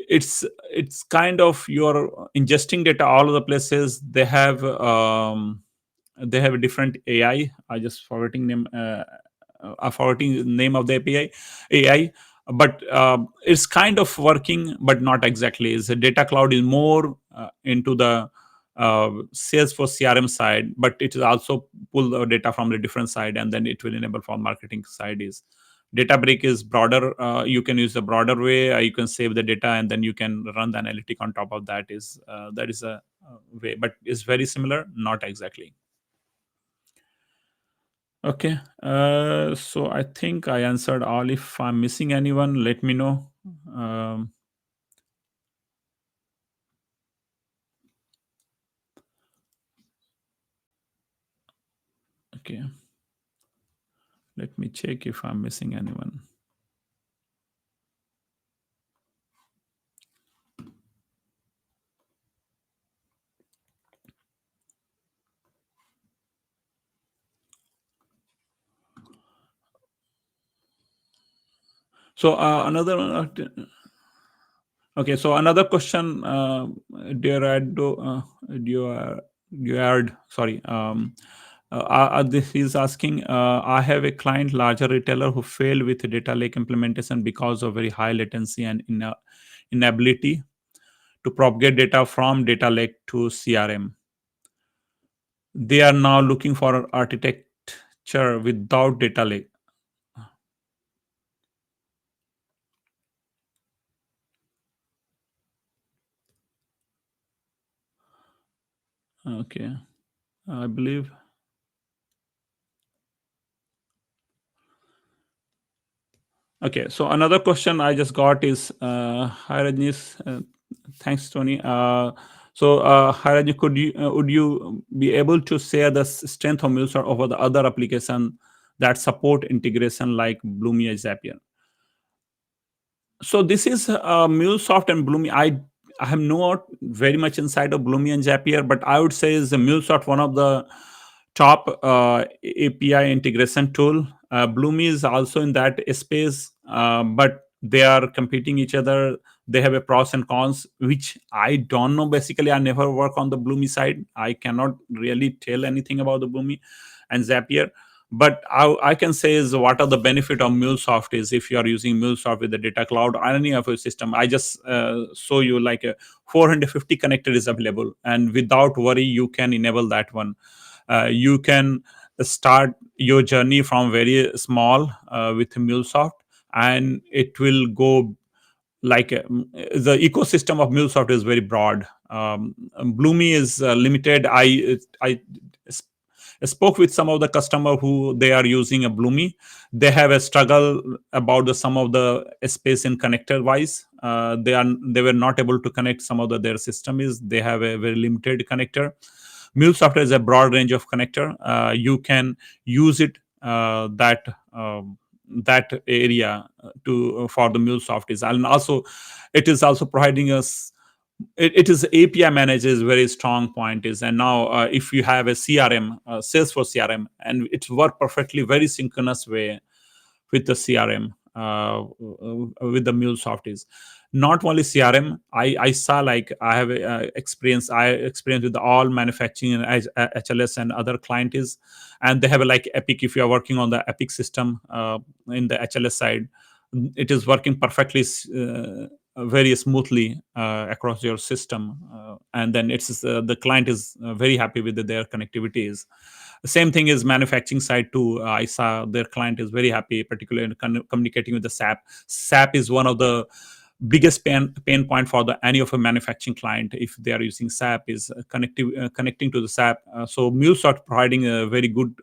it's kind of you're ingesting data all of the places. They have a different AI. I just forgetting name. Forgetting the name of the API AI, but it's kind of working, but not exactly. Is the data cloud is more into the Salesforce CRM side, but it is also pull the data from the different side, and then it will enable for marketing side. Is Databricks is broader. You can use the broader way. You can save the data, and then you can run the analytic on top of that. Is that is a way, but it's very similar, not exactly. Okay. So I think I answered all. If I'm missing anyone, let me know. Um, okay. Let me check if I'm missing anyone. So another okay. So another question, dear Duard, sorry. This is asking. I have a client, larger retailer, who failed with data lake implementation because of very high latency and inability to propagate data from data lake to CRM. They are now looking for an architecture without data lake. Okay, I believe. Okay, so another question I just got is, hi Rajnish, thanks Tony. Hi Rajnish, would you be able to share the strength of MuleSoft over the other application that support integration like Bloomy or Zapier? So this is MuleSoft and Bloomy. I have not very much inside of Bloomy and Zapier, but I would say is the MuleSoft one of the top API integration tool. Bloomy is also in that space, but they are competing each other. They have a pros and cons, which I don't know. Basically, I never work on the Bloomy side. I cannot really tell anything about the Bloomy and Zapier. But I can say is what are the benefit of MuleSoft is if you are using MuleSoft with the data cloud or any of your system. I just show you like a 450 connector is available, and without worry, you can enable that one. You can start your journey from very small with MuleSoft, and it will go like the ecosystem of MuleSoft is very broad. Bloomy is limited. I spoke with some of the customer who they are using a Bloomy. They have a struggle about some of the space in connector wise. They were not able to connect some of their system is they have a very limited connector. MuleSoft has a broad range of connector. You can use it that area to for the MuleSoft is, and also it is also providing us it is API manager is very strong point is. And now if you have a CRM, Salesforce CRM, and it work perfectly very synchronous way with the CRM, with the MuleSoft is. Not only CRM, I saw like I have experience with all manufacturing and HLS and other client is, and they have a, like Epic. If you are working on the Epic system in the HLS side, it is working perfectly very smoothly across your system, and then it's the client is very happy with their connectivities. The same thing is manufacturing side too. I saw their client is very happy, particularly in communicating with the SAP is one of the biggest pain point for the any of a manufacturing client if they are using SAP is connecting to the SAP. So MuleSoft providing a very good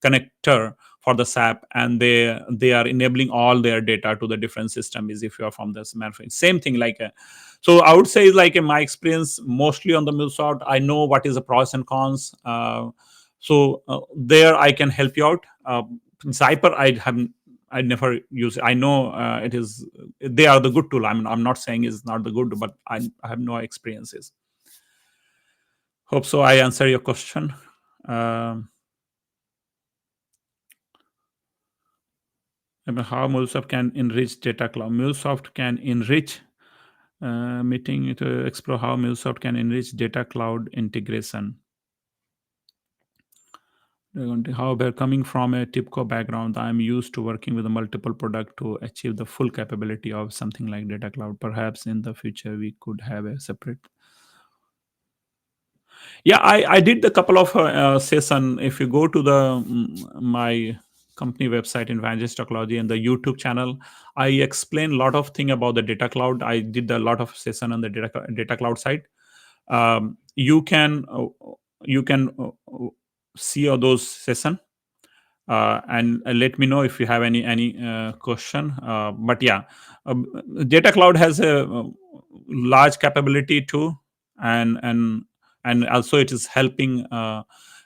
connector for the SAP, and they are enabling all their data to the different system. Is if you are from this manufacturing, same thing like. So I would say like in my experience, mostly on the MuleSoft, I know what is the pros and cons. There I can help you out. Zyper I never use it. I know it is they are the good tool. I'm not saying it's not the good, but I have no experiences. Hope so I answer your question. Um, how MuleSoft can enrich data cloud. MuleSoft can enrich meeting to explore how MuleSoft can enrich data cloud integration. However, coming from a TIPCO background, I'm used to working with a multiple product to achieve the full capability of something like data cloud. Perhaps in the future we could have a separate. Yeah, I did a couple of session. If you go to the my company website in Vantage Technology and the YouTube channel, I explain a lot of thing about the data cloud. I did a lot of session on the data cloud side. You can see all those session and let me know if you have any question. But yeah, um, data cloud has a large capability too, and and also it is helping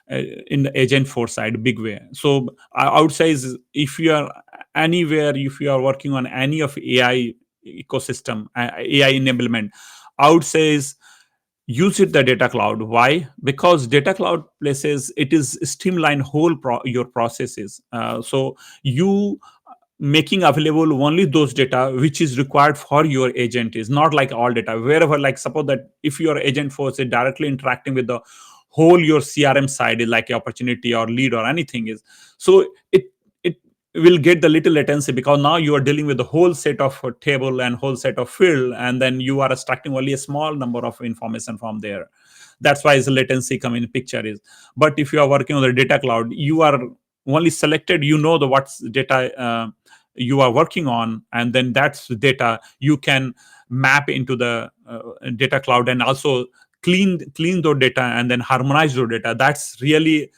in the Agentforce side big way. So I would say is if you are anywhere, if you are working on any of AI ecosystem, AI enablement, I would say is use it the data cloud. Why? Because data cloud places it is streamline whole your processes. So you making available only those data which is required for your agent is not like all data wherever, like suppose that if your agent force is directly interacting with the whole your CRM side is like opportunity or lead or anything is, so it will get the little latency because now you are dealing with the whole set of table and whole set of field, and then you are extracting only a small number of information from there. That's why the latency come in picture is. But if you are working on the data cloud, you are only selected, you know the what's data you are working on, and then that's the data you can map into the data cloud and also clean those data and then harmonize those data. That's really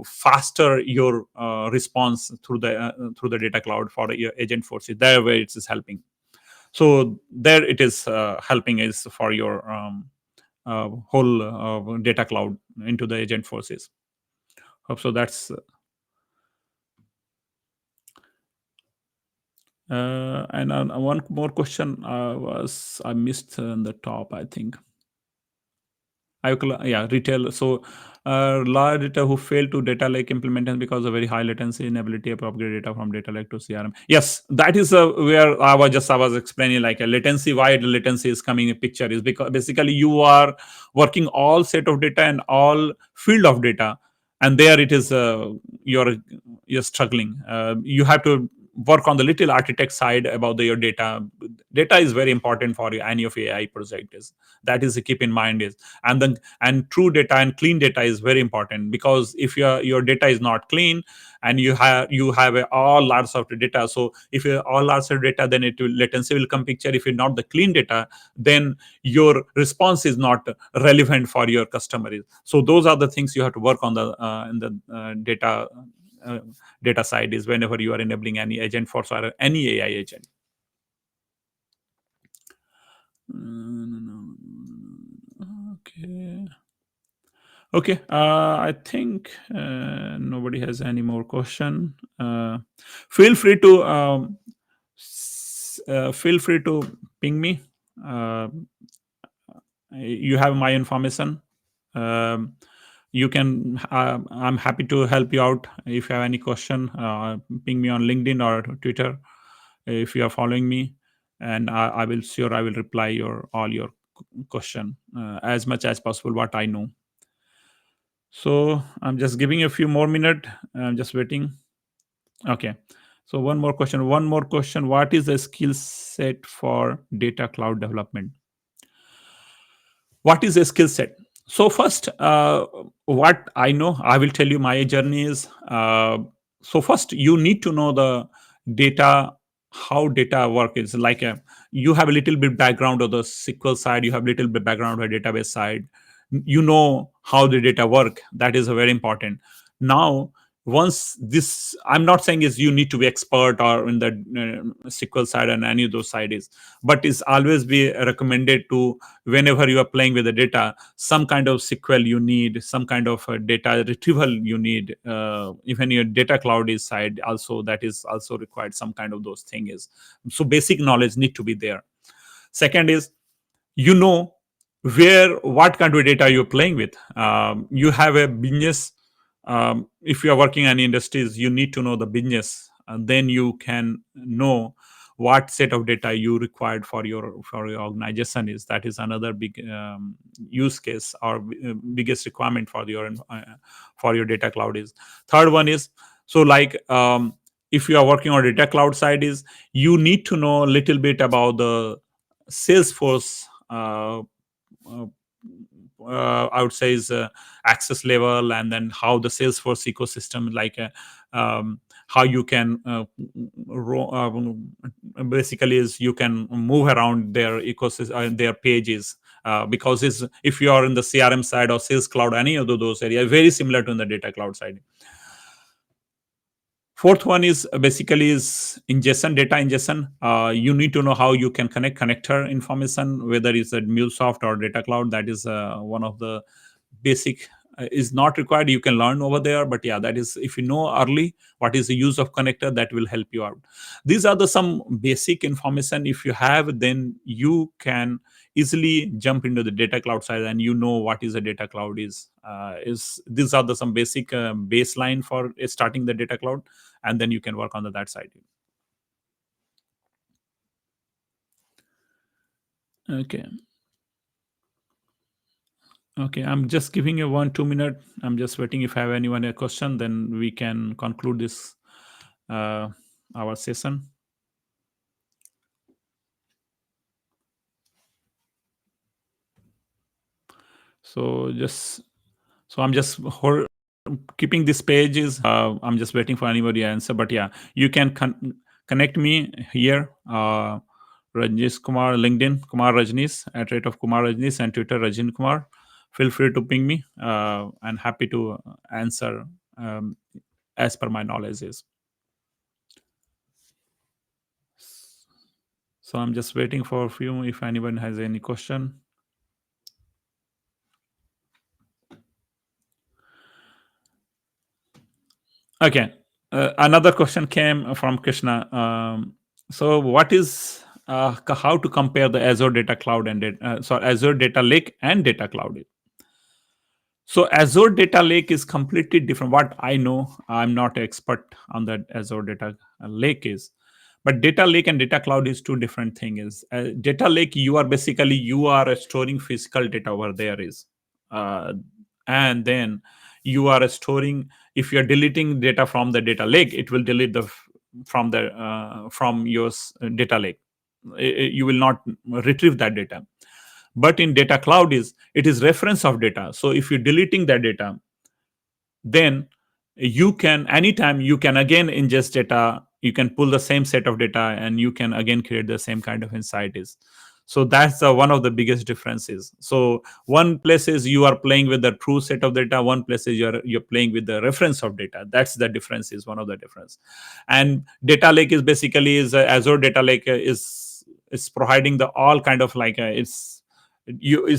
faster your response through the data cloud for your agent forces. There where it is helping. So there it is helping is for your whole data cloud into the agent forces. Hope so that's and one more question was I missed on the top, I think. Yeah, retail. So, large data who fail to data lake implementation because of very high latency inability to upgrade data from data lake to CRM. Yes, that is where I was explaining like a latency. Why the latency is coming in picture is because basically you are working all set of data and all field of data, and there it is you're you're struggling. You have to work on the little architect side about your data. Data is very important for any of AI project. Is that is to keep in mind is. And then and true data and clean data is very important because if your data is not clean and you have all lots of data, so if you all lots of data, then it will latency will come picture. If you're not the clean data, then your response is not relevant for your customer. So those are the things you have to work on the in the uh, data side is whenever you are enabling any agent force or any AI agent. Okay. Okay, I think nobody has any more question. Feel free to feel free to ping me. Uh, You have my information. um, you can I'm happy to help you out. If you have any question, ping me on LinkedIn or Twitter if you are following me, and I will reply your all your question as much as possible what I know. So I'm just giving a few more minutes. I'm just waiting. Okay. So one more question. What is the skill set for data cloud development? What is a skill set? So first, what I know, I will tell you my journey is. So first, you need to know the data, how data work is like. You have a little bit background of the SQL side. You have a little bit background of the database side. You know how the data work. That is very important. Now, once this, I'm not saying is you need to be expert or in the SQL side and any of those sides, but it's always be recommended to, whenever you are playing with the data, some kind of SQL you need, some kind of data retrieval you need. Even your data cloud is side also, that is also required, some kind of those thing is. So basic knowledge need to be there. Second is, you know where, what kind of data you're playing with. You have a business. If you are working in industries, you need to know the business, and then you can know what set of data you required for your organization is. That is another big use case, or biggest requirement for your data cloud is. Third one is, so like, if you are working on data cloud side, is you need to know a little bit about the Salesforce. Uh, I would say is access level, and then how the Salesforce ecosystem, like how you can basically is you can move around their ecosystem, their pages. Because is, if you are in the CRM side or Sales Cloud, any of those areas, very similar to in the data cloud side. Fourth one is basically is ingestion, data ingestion. You need to know how you can connect connector information, whether it's a MuleSoft or data cloud. That is one of the basic, is not required, you can learn over there, but yeah, that is, if you know early what is the use of connector, that will help you out. These are the some basic information. If you have, then you can easily jump into the data cloud side, and you know what is a data cloud is these are the some basic baseline for starting the data cloud, and then you can work on that side. Okay. Okay, I'm just giving you 1 2 minute. I'm just waiting. If I have anyone a question, then we can conclude this uh, our session. So just, so I'm just keeping this page is. I'm just waiting for anybody to answer. But yeah, you can connect me here. Rajneesh Kumar, LinkedIn Kumar Rajneesh, at rate of Kumar Rajneesh, and Twitter Rajin Kumar. Feel free to ping me, and happy to answer as per my knowledge is. So I'm just waiting for a few if anyone has any question. Okay. Another question came from Krishna. So what is how to compare the Azure Data Cloud and Azure Data Lake and Data Cloud? So Azure Data Lake is completely different. What I know, I'm not an expert on that Azure Data Lake is, but Data Lake and Data Cloud is two different things. Data Lake, you are basically you are storing physical data over there is, uh, and then you are storing. If you are deleting data from the data lake, it will delete from your data lake. You will not retrieve that data. But in data cloud is, it is reference of data. So if you're deleting that data, then you can anytime you can again ingest data, you can pull the same set of data, and you can again create the same kind of insight is. So that's one of the biggest differences. So one place is you are playing with the true set of data, one place is you're playing with the reference of data. That's the difference, is one of the difference. And data lake is basically is Azure Data Lake is providing the all kind of like is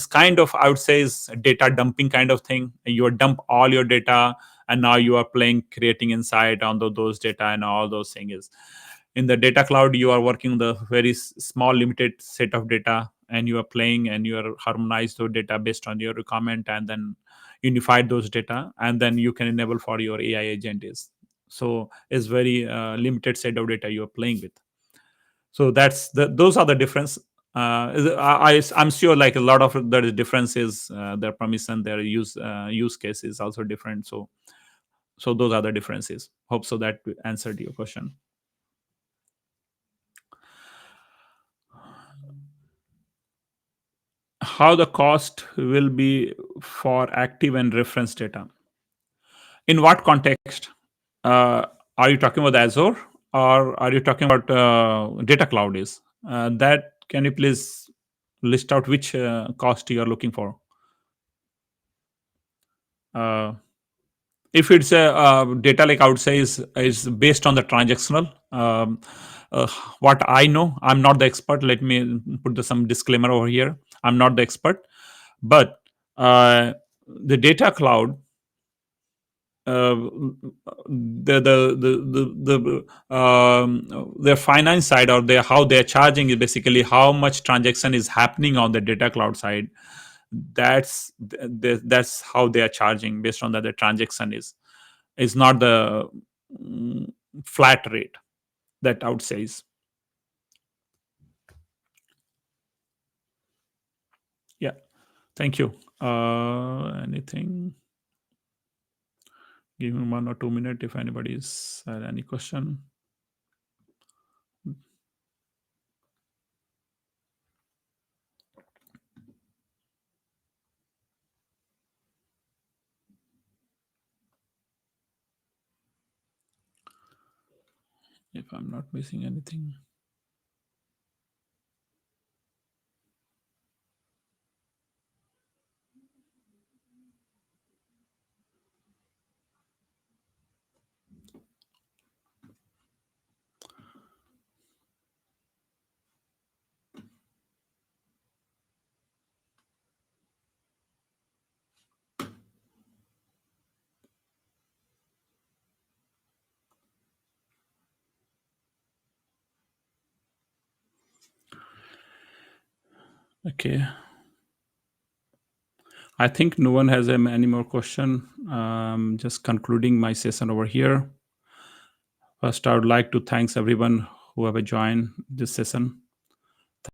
kind of, I would say, is data dumping kind of thing. You dump all your data, and now you are playing creating insight on those data and all those things. In the data cloud, you are working the very small limited set of data, and you are playing and you are harmonized those data based on your requirement, and then unified those data, and then you can enable for your AI agent is. So it's very limited set of data you are playing with. So those are the difference. I'm sure like a lot of the differences, their permission, their use case is also different. So those are the differences. Hope so that answered your question. How the cost will be for active and reference data? In what context? Are you talking about Azure, or are you talking about data cloud is? That can you please list out which cost you are looking for? Uh, if it's a data lake, I would say is based on the transactional. Uh, what I know, I'm not the expert. Let me put some disclaimer over here. I'm not the expert, but the data cloud, their finance side, or their how they're charging is basically how much transaction is happening on the data cloud side. That's how they are charging based on that the transaction is not the mm, flat rate that I would say is. Yeah, thank you. Anything? Give me 1 or 2 minutes if anybody's had any question. If I'm not missing anything. Okay. I think no one has any more question. Just concluding my session over here. First, I would like to thanks everyone who have joined this session.